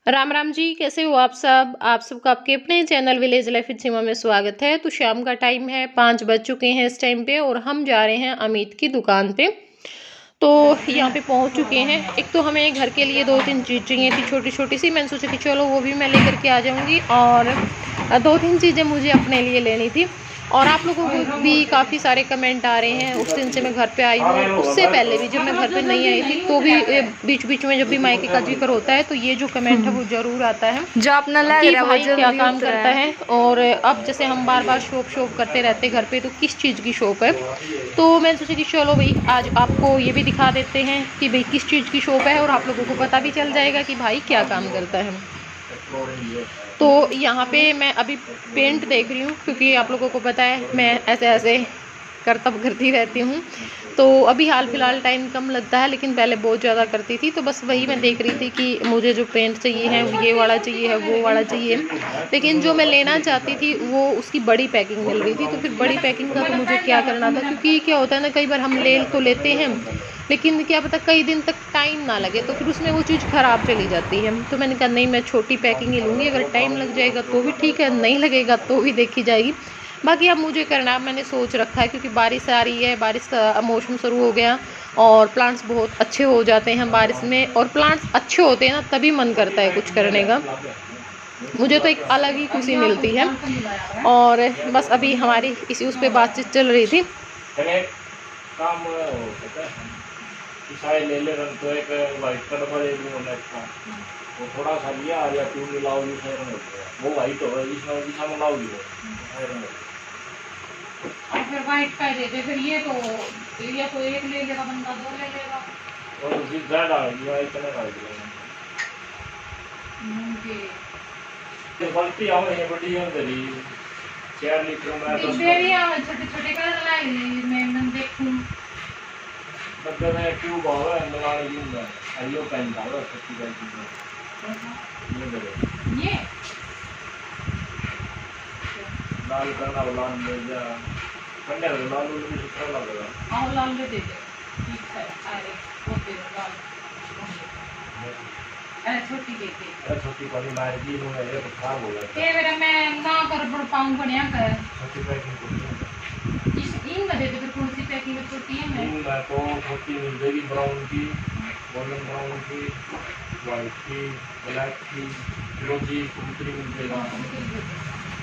राम राम जी, कैसे हो आप सब। आप सबका आपके अपने चैनल विलेज लाइफ विद सीमा में स्वागत है। तो शाम का टाइम है, 5 बज चुके हैं इस टाइम पे और हम जा रहे हैं अमित की दुकान पे। तो यहाँ पे पहुँच चुके हैं। एक तो हमें घर के लिए 2-3 चीज़ चाहिए थी छोटी छोटी सी। मैंने सोचा कि चलो वो भी मैं लेकर के आ जाऊँगी और 2-3 चीज़ें मुझे अपने लिए लेनी थी। और आप लोगों को भी काफ़ी सारे कमेंट आ रहे हैं। उस दिन से मैं घर पे आई हूँ, उससे पहले भी जब मैं घर पे नहीं आई थी तो भी बीच बीच में जब भी मायके का जिक्र होता है तो ये जो कमेंट है वो ज़रूर आता है जो अपना लग कि रहा है वो भाई क्या जल्दी काम उतरा करता है। है। और अब जैसे हम बार बार शॉप शॉप करते रहते घर पे, तो किस चीज़ की शॉप है। तो मैंने सोचा कि चलो भाई आज आपको ये भी दिखा देते हैं कि भाई किस चीज़ की शॉप है और आप लोगों को पता भी चल जाएगा कि भाई क्या काम करता है। तो यहाँ पे मैं अभी पेंट देख रही हूँ क्योंकि आप लोगों को पता है मैं ऐसे ऐसे करतब करती रहती हूँ। तो अभी हाल फिलहाल टाइम कम लगता है, लेकिन पहले बहुत ज़्यादा करती थी। तो बस वही मैं देख रही थी कि मुझे जो पेंट चाहिए है ये वाला चाहिए है, वो वाला चाहिए। लेकिन जो मैं लेना चाहती थी वो उसकी बड़ी पैकिंग मिल रही थी। तो फिर बड़ी पैकिंग का तो मुझे क्या करना था, क्योंकि क्या होता है ना, कई बार हम ले तो लेते हैं लेकिन क्या पता कई दिन तक टाइम ना लगे तो फिर उसमें वो चीज़ ख़राब चली जाती है। तो मैंने कहा नहीं, मैं छोटी पैकिंग ही लूँगी। अगर टाइम लग जाएगा तो भी ठीक है, नहीं लगेगा तो भी देखी जाएगी। बाकी अब मुझे करना है, मैंने सोच रखा है क्योंकि बारिश आ रही है, बारिश का मौसम शुरू हो गया और प्लांट्स बहुत अच्छे हो जाते हैं बारिश में। और प्लांट्स अच्छे होते हैं ना तभी मन करता है कुछ करने का। मुझे तो एक अलग ही खुशी मिलती है। और बस अभी हमारी इसी उस पर बातचीत चल रही थी। ले ले रंग तो एक वाइट का डब्बा ले लूँ इसका, वो थोड़ा सा लिया या ट्यूब मिलाओगी उसमें रंग हो गया, वो वाइट होगा जिसमें जिसमें मिलाओगी वो रंग। और फिर वाइट का दे दे, फिर ये तो एक ले लेगा बंदा, दो ले लेगा और उसी ज़्यादा डालेगी वाइट कलर डालेगी। ये गलती आओ ये बड़ी है तेरी 4 लीटर में तो तेरी छोटे छोटे कलर लाई मैं देखूं डब्बे में ट्यूब आवे मिलाने की में आइयो पेन डालो सच्ची पेन ये दे ये लाल करना लाल ले जा कन्या लाल भी सुथरा लगेगा। आओ लाल दे दे, ठीक है। अरे ओके लाल, अरे छोटी दे दे, अरे छोटी वाली मार दी वो ये तो खराब हो गया। ये मेरा मैं ना कर बड़ पाऊं बढ़िया कर छोटी पैकिंग को इस इन में दे दे। फिर कौन सी पैकिंग में छोटी है मैं इन में तो छोटी मिल जाएगी ब्राउन की, गोल्डन ब्राउन की, वाइट की, ब्लैक की, फिरोजी दूसरी मिल जाएगा।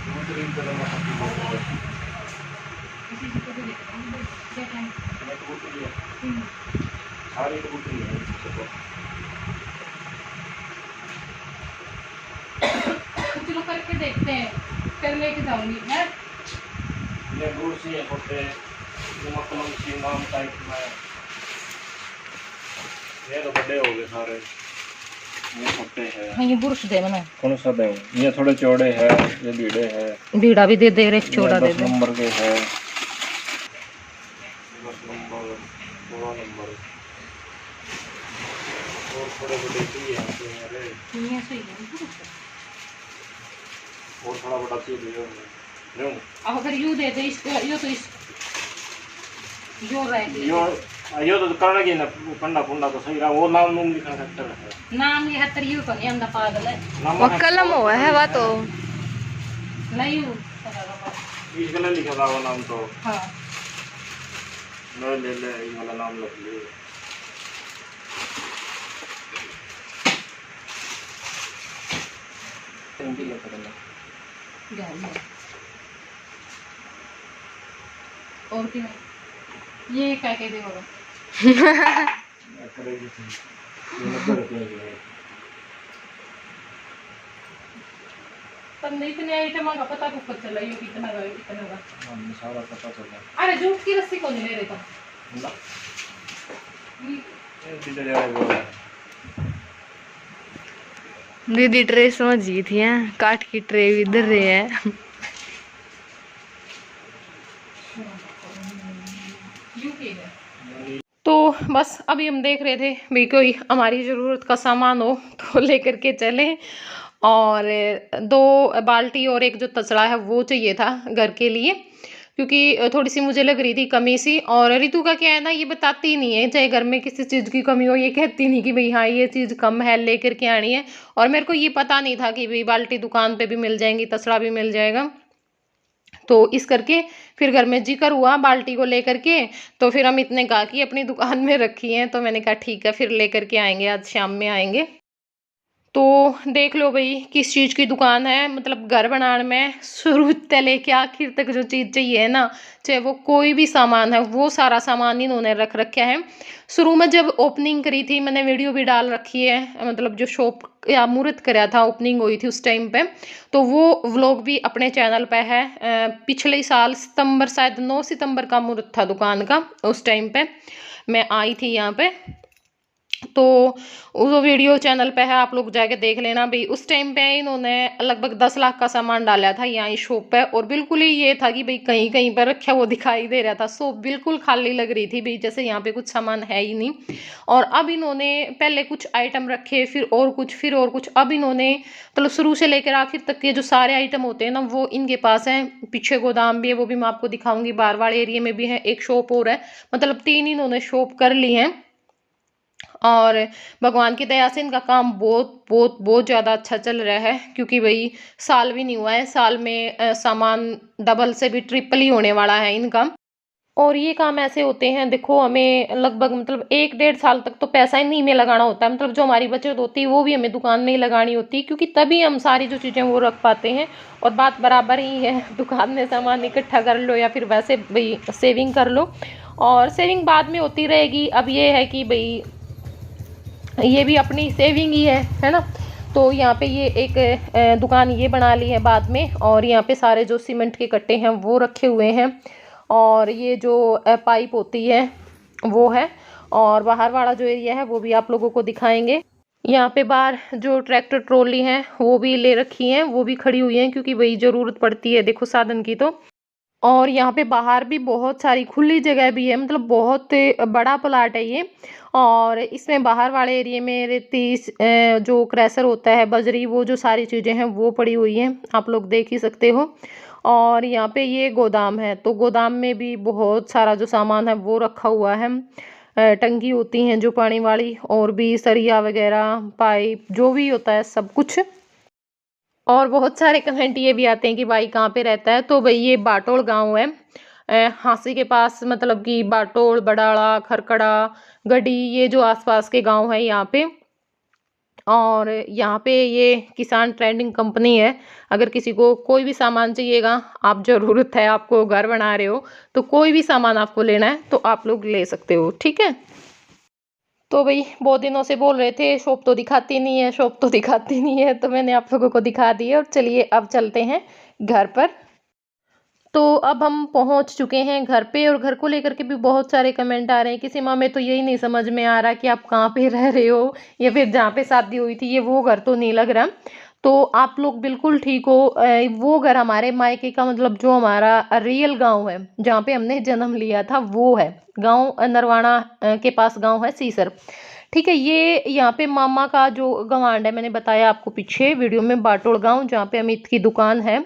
दूसरी तरह में छोटी मिल इसी से तो दे देख लें। मैं तो दूसरी है सारी दूसरी है इसको चलो करके देखते हैं, फिर लेके जाऊंगी मैं। ये दूसरी है छोटे ये मतलब सी नाम टाइप में ये तो बड़े हो गए सारे, ये छोटे हैं। हाँ ये बुरुश दे मैंने, कौन सा दें, ये थोड़े चौड़े हैं, ये भीड़े हैं। बीड़ा भी दे दे, एक छोटा दे 10 दे। नंबर के है 10 नंबर 16 नंबर और थोड़े बड़े भी हैं तो मेरे ये सही है बुरुश। और थोड़ा बड़ा चाहिए ले लो अब अगर यू दे दे इसको, यो तो इस जो रहेगी यो तो करना की ना पंडा पुंडा तो सही रहा, वो नाम नूम लिखा सकता है नाम ये हतर यू को नहीं अंदा पागल है। वो कलम हुआ है वह तो नहीं इस गले लिखा था वो नाम तो हाँ मैं ले ले ये वाला नाम लिख ले। और क्या ये क्या कह दे बोलो पर नहीं इतने आइटम का पता को चला ये कितना का सारा पता चला। अरे जूट की रस्सी कौन ले रहे था दीदी ट्रे समझी थी हैं, काट की ट्रे भी इधर रहे हैं। तो बस अभी हम देख रहे थे भाई कोई हमारी ज़रूरत का सामान हो तो लेकर के चले। और 2 बाल्टी और एक जो तसड़ा है वो चाहिए था घर के लिए। क्योंकि थोड़ी सी मुझे लग रही थी कमी सी। और रितु का क्या है ना, ये बताती ही नहीं है, चाहे घर में किसी चीज़ की कमी हो ये कहती नहीं कि भाई हाँ ये चीज़ कम है लेकर के आनी है। और मेरे को ये पता नहीं था कि भाई बाल्टी दुकान पे भी मिल जाएंगी, तसड़ा भी मिल जाएगा। तो इस करके फिर घर में जिक्र हुआ बाल्टी को लेकर के। तो फिर अमित ने कहा कि अपनी दुकान में रखी है, तो मैंने कहा ठीक है फिर लेकर के आएंगे, आज शाम में आएंगे। तो देख लो भाई किस चीज़ की दुकान है, मतलब घर बनाने में शुरू से लेके आखिर तक जो चीज़ चाहिए है ना, चाहे वो कोई भी सामान है, वो सारा सामान इन्होंने रख रखा है। शुरू में जब ओपनिंग करी थी, मैंने वीडियो भी डाल रखी है, मतलब जो शॉप या मुहूर्त कराया था, ओपनिंग हुई थी उस टाइम पे, तो वो व्लॉग भी अपने चैनल पे है। पिछले साल सितंबर, शायद 9 सितंबर का मुहूर्त था दुकान का, उस टाइम पे मैं आई थी यहाँ पे। तो वो वीडियो चैनल पे है, आप लोग जाके देख लेना भाई। उस टाइम पे इन्होंने लगभग 10 लाख का सामान डाला था यहाँ इस शॉप पे, और बिल्कुल ही ये था कि भाई कहीं कहीं पर रखा वो दिखाई दे रहा था। शॉप बिल्कुल खाली लग रही थी भाई, जैसे यहाँ पे कुछ सामान है ही नहीं। और अब इन्होंने पहले कुछ आइटम रखे, फिर और कुछ, फिर और कुछ। अब इन्होंने मतलब शुरू से लेकर आखिर तक के जो सारे आइटम होते हैं ना, वो इनके पास है। पीछे गोदाम भी है, वो भी मैं आपको दिखाऊंगी। बारवाड़ एरिया में भी है एक शॉप और है, मतलब 3 इन्होंने शॉप कर ली हैं। और भगवान की दया से इनका काम बहुत बहुत बहुत ज़्यादा अच्छा चल रहा है, क्योंकि भाई साल भी नहीं हुआ है, साल में सामान डबल से भी ट्रिपल ही होने वाला है इनका। और ये काम ऐसे होते हैं, देखो हमें लगभग मतलब 1-1.5 साल तक तो पैसा ही नहीं में लगाना होता है, मतलब जो हमारी बचत होती है वो भी हमें दुकान में ही लगानी होती है, क्योंकि तभी हम सारी जो चीज़ें वो रख पाते हैं। और बात बराबर ही है, दुकान में सामान इकट्ठा कर लो या फिर वैसे भाई सेविंग कर लो, और सेविंग बाद में होती रहेगी। अब ये है कि भाई ये भी अपनी सेविंग ही है ना। तो यहाँ पे ये एक दुकान ये बना ली है बाद में, और यहाँ पे सारे जो सीमेंट के कट्टे हैं वो रखे हुए हैं, और ये जो पाइप होती है वो है। और बाहर वाला जो एरिया है वो भी आप लोगों को दिखाएंगे। यहाँ पे बाहर जो ट्रैक्टर ट्रॉली हैं वो भी ले रखी हैं, वो भी खड़ी हुई हैं, क्योंकि भाई ज़रूरत पड़ती है देखो साधन की। तो और यहाँ पे बाहर भी बहुत सारी खुली जगह भी है, मतलब बहुत बड़ा प्लाट है ये। और इसमें बाहर वाले एरिया में रेती, जो क्रैशर होता है, बजरी, वो जो सारी चीज़ें हैं वो पड़ी हुई हैं, आप लोग देख ही सकते हो। और यहाँ पे ये गोदाम है, तो गोदाम में भी बहुत सारा जो सामान है वो रखा हुआ है। टंकी होती हैं जो पानी वाली, और भी सरिया वगैरह, पाइप, जो भी होता है सब कुछ। और बहुत सारे कमेंट ये भी आते हैं कि भाई कहाँ पे रहता है, तो भाई ये बाटोल गांव है, हांसी के पास, मतलब कि बाटोल, बडाला, खरकड़ा, गढ़ी, ये जो आसपास के गांव है यहाँ पे। और यहाँ पे ये किसान ट्रेडिंग कंपनी है। अगर किसी को कोई भी सामान चाहिएगा, आप ज़रूरत है, आपको घर बना रहे हो तो कोई भी सामान आपको लेना है तो आप लोग ले सकते हो, ठीक है। तो भाई बहुत दिनों से बोल रहे थे शॉप तो दिखाती नहीं है, शॉप तो दिखाती नहीं है, तो मैंने आप लोगों को दिखा दी है। और चलिए अब चलते हैं घर पर। तो अब हम पहुंच चुके हैं घर पे, और घर को लेकर के भी बहुत सारे कमेंट आ रहे हैं। किसी माँ में तो यही नहीं समझ में आ रहा कि आप कहाँ पे रह रहे हो, या फिर जहाँ पे शादी हुई थी ये वो घर तो नहीं लग रहा। तो आप लोग बिल्कुल ठीक हो, वो घर हमारे मायके का, मतलब जो हमारा रियल गांव है जहाँ पे हमने जन्म लिया था, वो है गांव नरवाना के पास गांव है सीसर, ठीक है। ये यहाँ पे मामा का जो गवांड है, मैंने बताया आपको पीछे वीडियो में, बाटोड़ गांव, जहाँ पे अमित की दुकान है,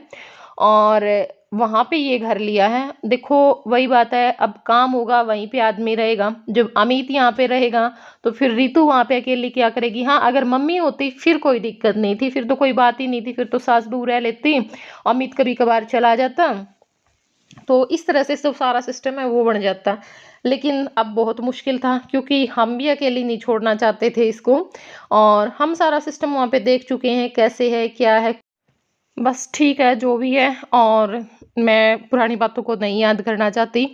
और वहाँ पे ये घर लिया है। देखो वही बात है, अब काम होगा वहीं पे आदमी रहेगा। जब अमित यहाँ पे रहेगा तो फिर रितु वहाँ पे अकेली क्या करेगी। हाँ अगर मम्मी होती फिर कोई दिक्कत नहीं थी, फिर तो कोई बात ही नहीं थी, फिर तो सास बहू रह लेती, अमित कभी कभार चला जाता, तो इस तरह से सब सारा सिस्टम है वो बन जाता। लेकिन अब बहुत मुश्किल था, क्योंकि हम भी अकेली नहीं छोड़ना चाहते थे इसको, और हम सारा सिस्टम वहाँ पे देख चुके हैं कैसे है क्या है। बस ठीक है जो भी है, और मैं पुरानी बातों को नहीं याद करना चाहती।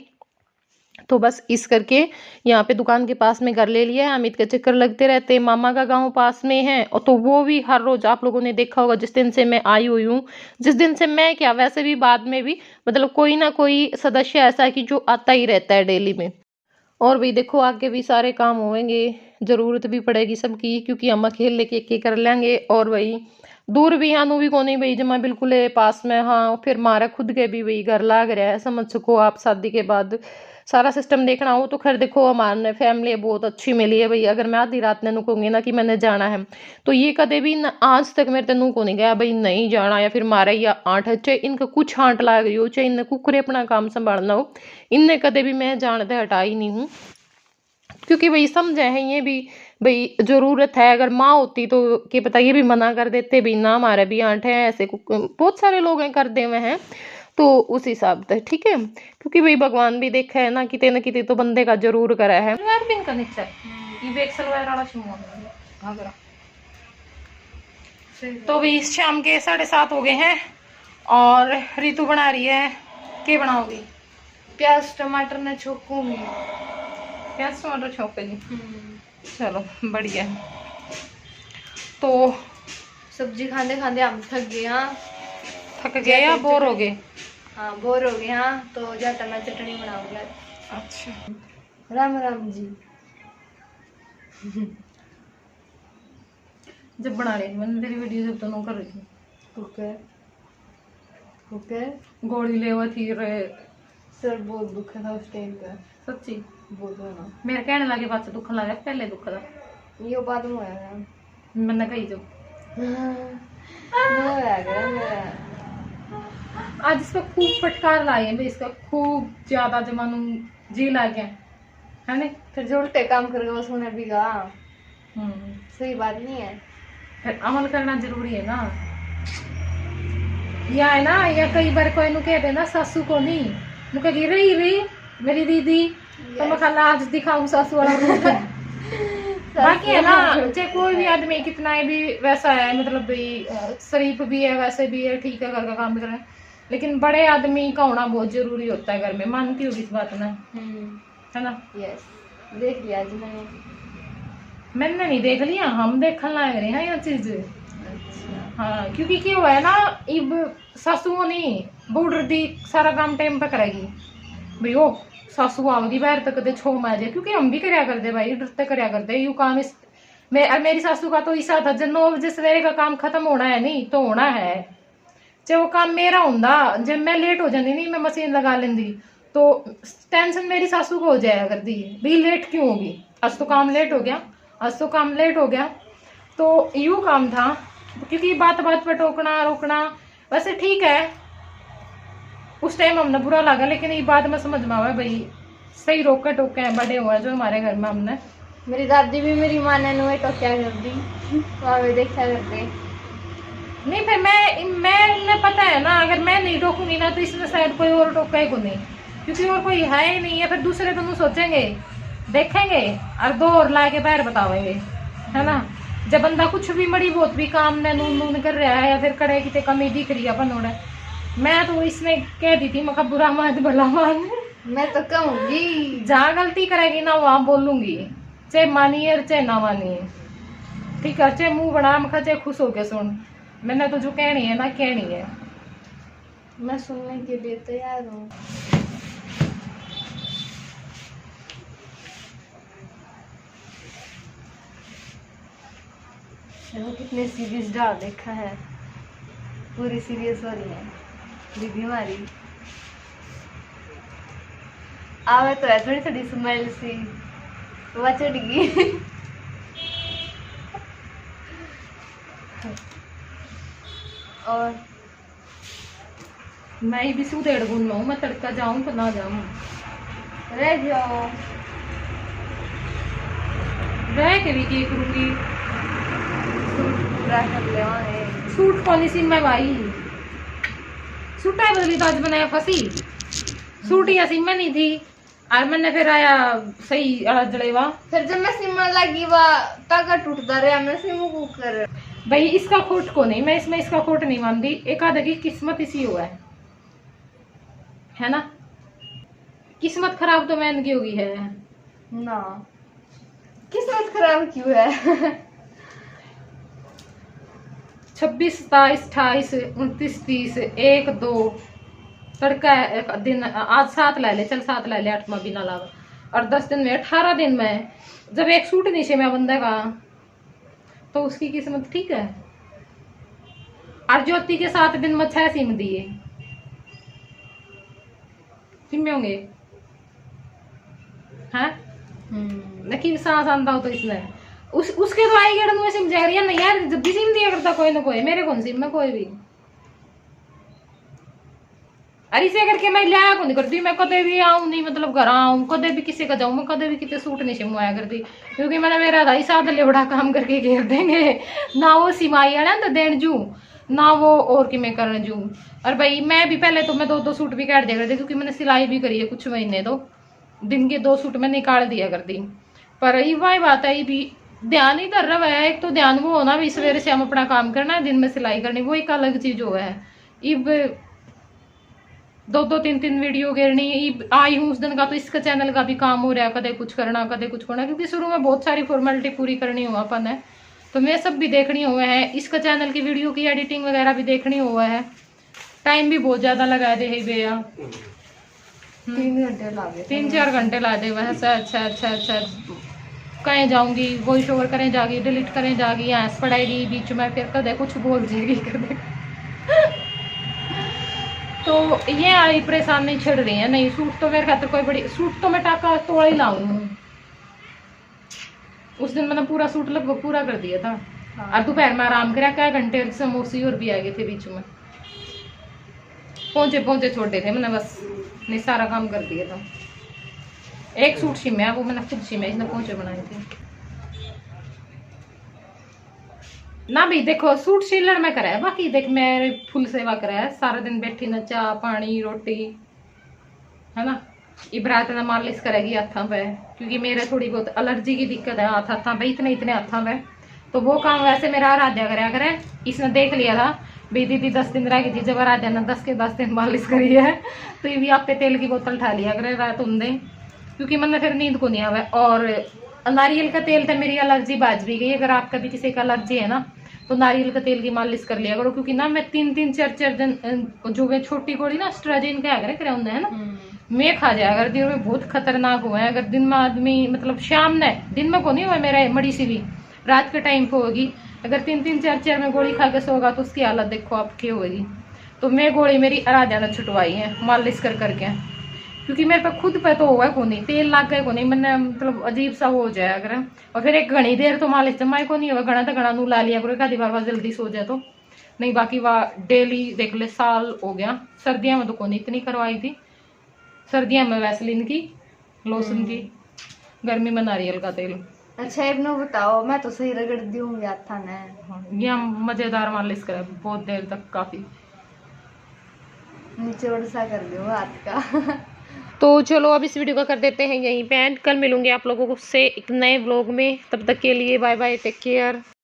तो बस इस करके यहाँ पे दुकान के पास में घर ले लिया है। अमित के चक्कर लगते रहते, मामा का गांव पास में है, और तो वो भी हर रोज आप लोगों ने देखा होगा, जिस दिन से मैं आई हुई हूँ, जिस दिन से मैं क्या, वैसे भी बाद में भी, मतलब कोई ना कोई सदस्य ऐसा है कि जो आता ही रहता है डेली में। और भी देखो आगे भी सारे काम होंगे, ज़रूरत भी पड़ेगी सबकी, क्योंकि हम अकेले के कर लेंगे। और वही दूर भी आनू भी कोनी भाई जमा बिल्कुल पास में। हाँ फिर मारे खुद के भी भाई घर लाग रहा है, समझ सको आप। शादी के बाद सारा सिस्टम देखना हो तो खैर देखो हमारे फैमिली बहुत अच्छी मिली है भाई। अगर मैं आधी रात ने कहूँगी ना कि मैंने जाना है तो ये कदे भी न, आज तक मेरे तेनू को नहीं गया भाई नहीं जाना, या फिर मारे या आंट है, चाहे इनका कुछ आंट लाग रही हो, चाहे इन्हें कुकरे अपना काम संभालना हो, इनने कदे भी मैं जानते हटा ही नहीं हूँ। क्योंकि भाई समझे हैं ये भी भाई जरूरत है। अगर माँ होती तो क्या पता ये भी मना कर देते भी ना हमारे भी आंट है ऐसे, बहुत सारे लोग हैं कर दे हुए हैं। तो उस हिसाब से ठीक है, क्योंकि भाई भगवान भी देखा है ना किते न किते तो बंदे का जरूर करा है। सलवार पिन का नीचे ये बेग सलवार वाला घाघरा। तो भाई शाम के 7:30 हो गए हैं और रितु बना रही है। क्या बनाओगी? प्याज टमाटर ने छोकूंगी। प्याज टमाटर छोकेगी? चलो बढ़िया। तो सब्जी खाते खाते हम थक गए। हाँ थक गए या बोर हो गए? हाँ बोर हो गए। हाँ तो जाता मैं चटनी बनाऊंगी। अच्छा राम राम जी। जब बना रही थी मैंने तेरी वीडियो जब तो कर रही थी कुकर कुकर गोली ले हुआ थी रे। सर बहुत दुख था उस टाइम पे, सच्ची बहुत होना। मेरे कहने लगे बाद से दुख लगा, पहले दुख था ये बाद में होया मैंने कही जो आज इसका खूब फटकार लाए हैं भाई, इसका खूब ज्यादा जमानू जी लागे है ना। फिर जो उल्टे काम करके बस उन्हें भी कहा सही बात नहीं है। फिर अमल करना जरूरी है ना। या है ना, या कई बार कोई नु कह देना सासू को नहीं नु कह रही रही मेरी दीदी तो मैं खाला आज दिखाऊं सासू वाला रूप। बाकी है ना चाहे कोई भी आदमी कितना भी वैसा है, मतलब भाई शरीफ भी है वैसे भी है ठीक है घर का काम भी कर रहा है, लेकिन बड़े आदमी का होना बहुत जरूरी होता है घर में। मानती होगी इस बात में है ना? यस देख लिया जी मैंने नहीं देख लिया, हम देखने लग रहे हैं यह चीज। अच्छा हाँ क्योंकि क्या हुआ है ना इब सासू नहीं बॉर्डर दी सारा काम टाइम पे करेगी भाई। वो सासू आवगी बाहर तक दे छो में जाए, क्योंकि हम भी करया करते भाई डरते करया करते यू काम। इस मेरी सासू का तो इसा था जब 9 बजे सवेरे का काम खत्म होना है नहीं तो होना है, चाहे वो काम मेरा होंदा। जब मैं लेट हो जाती नहीं मैं मशीन लगा लेंदी तो टेंशन मेरी सासू को हो जाया करती भाई लेट क्यों होगी, आज तो काम लेट हो गया, आज तो काम लेट हो गया। तो यू काम था, क्योंकि बात बात पर टोकना रोकना वैसे ठीक है उस टाइम हमने बुरा लगा, लेकिन ये बात में समझ में आवा भाई सही रोके टोके हैं बड़े हुए जो हमारे घर में। हमने मेरी दादी भी मेरी माँ ने नुए टोक्या कर दी वहाँ पे देखा करते नहीं। फिर मैं पता है ना अगर मैं नहीं टोकूंगी ना तो इसमें शायद कोई और टोका को नहीं, क्योंकि और कोई है ही नहीं है। फिर दूसरे तो सोचेंगे देखेंगे और 2 और ला के पैर बतावेंगे है ना। जब बंदा कुछ भी मड़ी बहुत भी काम ने नून कर रहा है या फिर करे कि कमी दिख रही है बनोड़ा, मैं तो इसमें कह दी थी मैं बुरा मान भला मान। मैं तो कहूंगी जहाँ गलती करेगी ना वहां बोलूंगी, चाहे मानिए चाहे ना मानिए ठीक है, चाहे मुंह बना मखा चाहे खुश होके सुन, मैंने तो जो कहनी है ना कहनी है। मैं सुनने के लिए तैयार हूँ। वो कितने सीरीज डाल देखा है, पूरी सीरियस हो रही है दीदी हमारी। आवे तो है थोड़ी थोड़ी स्माइल सी वह चढ़ गई। और मैं भी सू 1.5 गुण में मैं तड़का जाऊं तो ना जाऊं, रह जाओ रह के भी की करूंगी। पूरा कर ले सूट पॉलिसी में भाई सूटा बदली तो आज बनाया फसी सूट ही ऐसी में नहीं थी और मैंने फिर आया सही जड़ेवा। फिर जब मैं सिम लगी वह ताका टूटता रहा मैं सिम कुकर भाई इसका खोट को नहीं, मैं इसमें इसका खोट नहीं मानती। एक आधा की किस्मत इसी हुआ है ना। किस्मत खराब तो मैंने की होगी है ना, किस्मत खराब क्यों है। 26, 27, 28, 29, 30, 1, 2 तड़का दिन आज 7 ले ले, चल 7 ले ले 8वां भी ना लावा, और 10 दिन में 18 दिन में जब एक सूट नीचे में बंदे का तो उसकी किस्मत ठीक है। और ज्योति के 7 दिन में 6 सिम दिए, सिम में होंगे हैं लेकिन सांस आंदा हो तो इसमें उसके तो आई गए सिम जहरिया नहीं यार, जब भी सिम दिया करता कोई ना कोई, मेरे कौन सिम में कोई भी। अरे इसे करके मैं लिया को नहीं करती, मैं कदे भी आऊँ नहीं, मतलब घर आऊँ कदे भी किसी का जाऊँ, मैं कदे भी कितने सूट नहीं सिमवाया करती, क्योंकि मैंने मेरा था साथ लेवड़ा काम करके घेर देंगे ना, वो सिमाई है ना तो देन जू ना वो और कि मैं करने जू। और भाई मैं भी पहले तो मैं 2-2 सूट भी काट दिया करती, क्योंकि मैंने सिलाई भी करी है कुछ महीने, तो दिन के 2 सूट में निकाल दिया करती। पर ये वही बात है, ये भी ध्यान ही धर रहा है, एक तो ध्यान वो होना भी सवेरे से हम अपना काम करना है, दिन में सिलाई करनी, वो एक अलग चीज हो है। इब 2-2 3-3 वीडियो गिरनी आई हूँ उस दिन का, तो इसका चैनल का भी काम हो रहा है, कदे कुछ करना कदे कुछ करना, क्योंकि शुरू में बहुत सारी फॉर्मेलिटी पूरी करनी हुआ अपन है, तो मैं सब भी देखनी हुआ है, इसका चैनल की वीडियो की एडिटिंग वगैरह भी देखनी हुआ है, टाइम भी बहुत ज्यादा लगा दे है भैया, 3 घंटे लगे, 3-4 घंटे ला दे वह। अच्छा कहीं जाऊंगी वॉइस ओवर करें जागी, डिलीट करें जागी, यहाँ पढ़ाएगी बीच में, फिर कदे कुछ बोल जाएगी कर तो ये आई परेशानी छिड़ रही है। नहीं सूट तो मेरे खातर कोई बड़ी, सूट तो मैं टाका तोड़ ही लाऊं, उस दिन मैंने पूरा सूट लगभग पूरा कर दिया था। और दोपहर में आराम करा, क्या घंटे समोसे और भी आ गए थे बीच में, पहुंचे छोटे थे, मैंने बस नहीं सारा काम कर दिया था। एक सूट सिमया वो मैंने खुद सिमया, इसने पहुंचे बनाए थे ना भी। देखो सूट सिलर में करा है, बाकी देख मैं फुल सेवा करा है, सारा दिन बैठी ना, चाह पानी रोटी है ना। इबरात ने मालिश करेगी हाथों पे, क्योंकि मेरे थोड़ी बहुत एलर्जी की दिक्कत है हाथों पे, इतने हाथों पे, तो वो काम वैसे मेरा आराध्या कराया करे। इसने देख लिया था भाई दीदी 10 दिन रह गई थी, जब आराध्या ने 10 के 10 दिन मालिश करी है, तो ये भी आप पे तेल की बोतल उठा लिया करे रात उन्दे, क्योंकि मैंने फिर नींद को नहीं आवा। और नारियल का तेल तो मेरी एलर्जी बाज भी गई, अगर आपका भी किसी का एलर्जी है ना तो नारियल का तेल की मालिश कर लिया करो, क्योंकि ना मैं 3-3 4-4 दिन जो वे छोटी गोली ना स्ट्राजिन का अगर है ना, मैं खा जाए अगर दिन में, बहुत खतरनाक हुआ है। अगर दिन में आदमी मतलब शाम ने, दिन में को नहीं हुआ मेरा मड़ी सी भी, रात के टाइम पे होगी, अगर 3-3 4-4 में गोली खा के सोगा तो उसकी हालत देखो आपकी होगी। तो मैं गोली मेरी आराध्या ने छुटवाई है मालिश कर करके, क्योंकि मेरे पे खुद पे तो हुआ को नहीं, तेल लग गए को नहीं, मैंने मतलब अजीब सा हो जाए अगर। और फिर एक घनी देर तो मालिश जमाई को नहीं हुआ, घना तो घना नू ला लिया करो, एक बार जल्दी सो जाए तो नहीं, बाकी वह डेली देख ले साल हो गया। सर्दियों में तो को नहीं इतनी करवाई थी, सर्दियों में वैसलीन की, लोशन की, गर्मी में नारियल का तेल। अच्छा इब्नो बताओ, मैं तो सही रगड़ दी हूँ था ना, ये मजेदार मालिश करे बहुत देर तक, काफी निचोड़ सा कर दो हाथ का। तो चलो अब इस वीडियो का कर देते हैं यहीं पे एंड, कल मिलूंगी आप लोगों से एक नए व्लॉग में, तब तक के लिए बाय बाय, टेक केयर।